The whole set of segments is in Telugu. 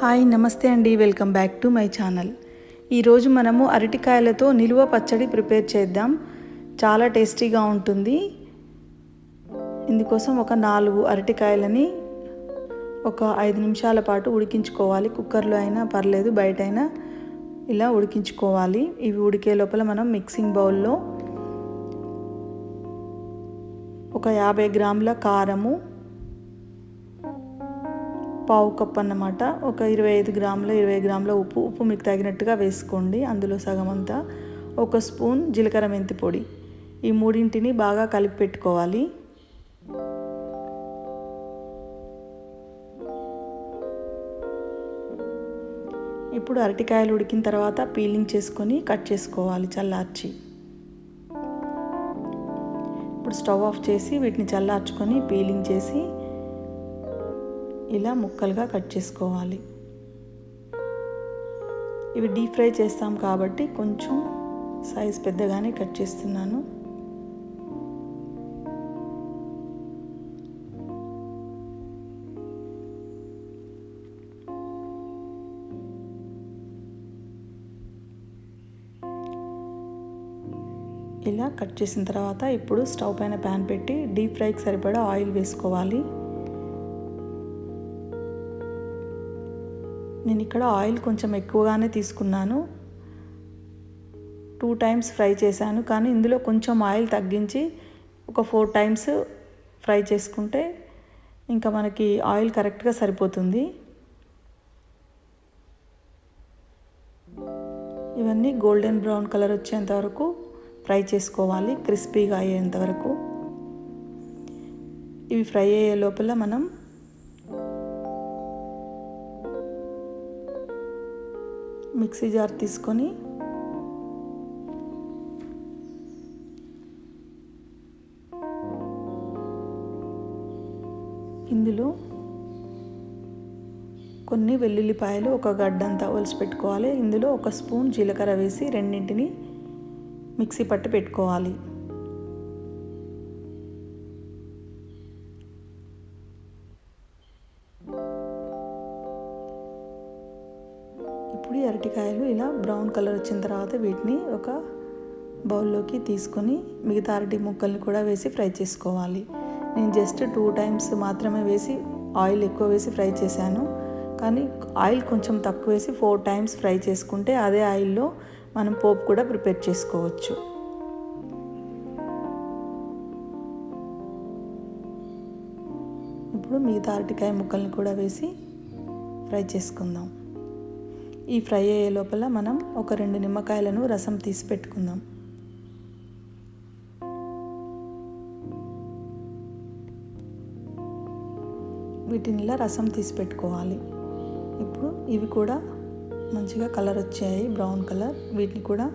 హాయ్ నమస్తే అండి, welcome back to my channel. ఈరోజు మనము అరటికాయలతో నిలువ పచ్చడి ప్రిపేర్ చేద్దాం. చాలా టేస్టీగా ఉంటుంది. ఇందుకోసం ఒక 4 అరటికాయలని ఒక 5 నిమిషాల పాటు ఉడికించుకోవాలి. కుక్కర్లో అయినా పర్లేదు, బయట అయినా ఇలా ఉడికించుకోవాలి. ఇవి ఉడికే లోపల మనం మిక్సింగ్ బౌల్లో ఒక 50 గ్రాముల కారము, పావు కప్ అన్నమాట, ఒక 20 గ్రాముల ఉప్పు మీకు తగినట్టుగా వేసుకోండి. అందులో సగం అంతా ఒక స్పూన్ జీలకర్ర మెంతి పొడి, ఈ మూడింటిని బాగా కలిపి పెట్టుకోవాలి. ఇప్పుడు అరటికాయలు ఉడికిన తర్వాత పీలింగ్ చేసుకొని కట్ చేసుకోవాలి చల్లార్చి. ఇప్పుడు స్టవ్ ఆఫ్ చేసి వీటిని చల్లార్చుకొని పీలింగ్ చేసి ఇలా ముక్కలుగా కట్ చేసుకోవాలి. ఇవి డీప్ ఫ్రై చేస్తాం కాబట్టి కొంచెం సైజ్ పెద్దగానే కట్ చేస్తున్నాను. ఇలా కట్ చేసిన తర్వాత ఇప్పుడు స్టవ్ పైన ప్యాన్ పెట్టి డీప్ ఫ్రైకి సరిపడా ఆయిల్ వేసుకోవాలి. నేను ఇక్కడ ఆయిల్ కొంచెం ఎక్కువగానే తీసుకున్నాను. 2 టైమ్స్ ఫ్రై చేశాను, కానీ ఇందులో కొంచెం ఆయిల్ తగ్గించి ఒక 4 టైమ్స్ ఫ్రై చేసుకుంటే ఇంకా మనకి ఆయిల్ కరెక్ట్గా సరిపోతుంది. ఇవన్నీ గోల్డెన్ బ్రౌన్ కలర్ వచ్చేంత వరకు ఫ్రై చేసుకోవాలి, క్రిస్పీగా అయ్యేంత వరకు. ఇవి ఫ్రై అయ్యే లోపల మనం మిక్సీ జార్ తీసుకొని ఇందులో కొన్ని వెల్లుల్లిపాయలు ఒక గడ్డంతా ఒలిచి పెట్టుకోవాలి. ఇందులో ఒక స్పూన్ జీలకర్ర వేసి రెండింటిని మిక్సీ పట్టి పెట్టుకోవాలి. ఇప్పుడు అరటికాయలు ఇలా బ్రౌన్ కలర్ వచ్చిన తర్వాత వీటిని ఒక బౌల్లోకి తీసుకొని మిగతా అరటి ముక్కల్ని కూడా వేసి ఫ్రై చేసుకోవాలి. నేను జస్ట్ 2 టైమ్స్ మాత్రమే వేసి ఆయిల్ ఎక్కువ వేసి ఫ్రై చేశాను, కానీ ఆయిల్ కొంచెం తక్కువ వేసి 4 టైమ్స్ ఫ్రై చేసుకుంటే అదే ఆయిల్లో మనం పోపు కూడా ప్రిపేర్ చేసుకోవచ్చు. ఇప్పుడు మిగతా అరటికాయ ముక్కల్ని కూడా వేసి ఫ్రై చేసుకుందాం. ఈ ఫ్రై అయ్యే లోపల మనం ఒక 2 నిమ్మకాయలను రసం తీసి పెట్టుకుందాం. వీటిని ఇలా రసం తీసి పెట్టుకోవాలి. ఇప్పుడు ఇవి కూడా మంచిగా కలర్ వచ్చాయి, బ్రౌన్ కలర్. వీటిని కూడా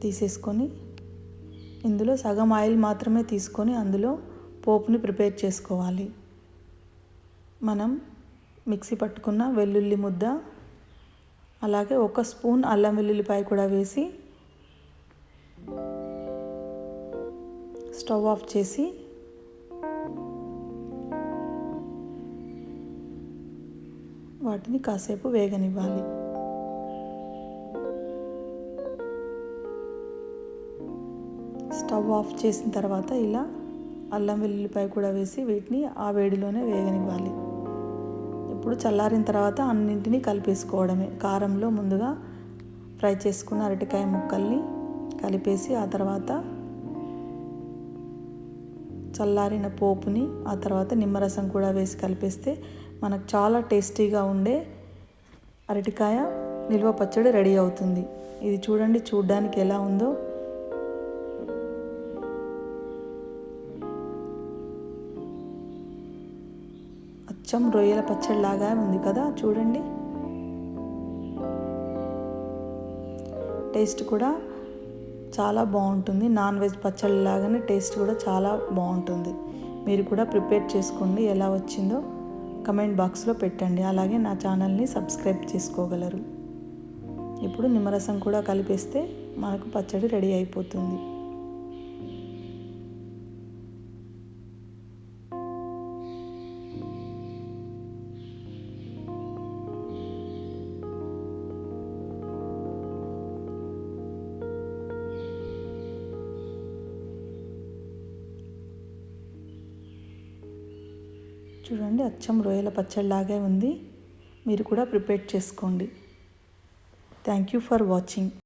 తీసేసుకొని ఇందులో సగం ఆయిల్ మాత్రమే తీసుకొని అందులో పోపుని ప్రిపేర్ చేసుకోవాలి. మనం మిక్సీ పట్టుకున్న వెల్లుల్లి ముద్ద, అలాగే ఒక స్పూన్ అల్లం వెల్లుల్లిపాయ కూడా వేసి స్టవ్ ఆఫ్ చేసి వాటిని కాసేపు వేగనివ్వాలి. స్టవ్ ఆఫ్ చేసిన తర్వాత ఇలా అల్లం వెల్లుల్లిపాయ కూడా వేసి వీటిని ఆ వేడిలోనే వేగనివ్వాలి. ఇప్పుడు చల్లారిన తర్వాత అన్నింటినీ కలిపేసుకోవడమే. కారంలో ముందుగా ఫ్రై చేసుకున్న అరటికాయ ముక్కల్ని కలిపేసి ఆ తర్వాత చల్లారిన పోపుని, ఆ తర్వాత నిమ్మరసం కూడా వేసి కలిపేస్తే మనకు చాలా టేస్టీగా ఉండే అరటికాయ నిల్వ పచ్చడి రెడీ అవుతుంది. ఇది చూడండి, చూడ్డానికి ఎలా ఉందో. అచ్చం రొయ్యల పచ్చడి లాగా ఉంది కదా, చూడండి. టేస్ట్ కూడా చాలా బాగుంటుంది. నాన్ వెజ్ పచ్చడి లాగానే టేస్ట్ కూడా చాలా బాగుంటుంది. మీరు కూడా ప్రిపేర్ చేసుకోండి. ఎలా వచ్చిందో కమెంట్ బాక్స్లో పెట్టండి. అలాగే నా ఛానల్ని సబ్స్క్రైబ్ చేసుకోగలరు. ఇప్పుడు నిమ్మరసం కూడా కలిపేస్తే మనకు పచ్చడి రెడీ అయిపోతుంది. చూడండి, అచ్చం రొయ్యల పచ్చడిలాగే ఉంది. మీరు కూడా ప్రిపేర్ చేసుకోండి. Thank you for watching.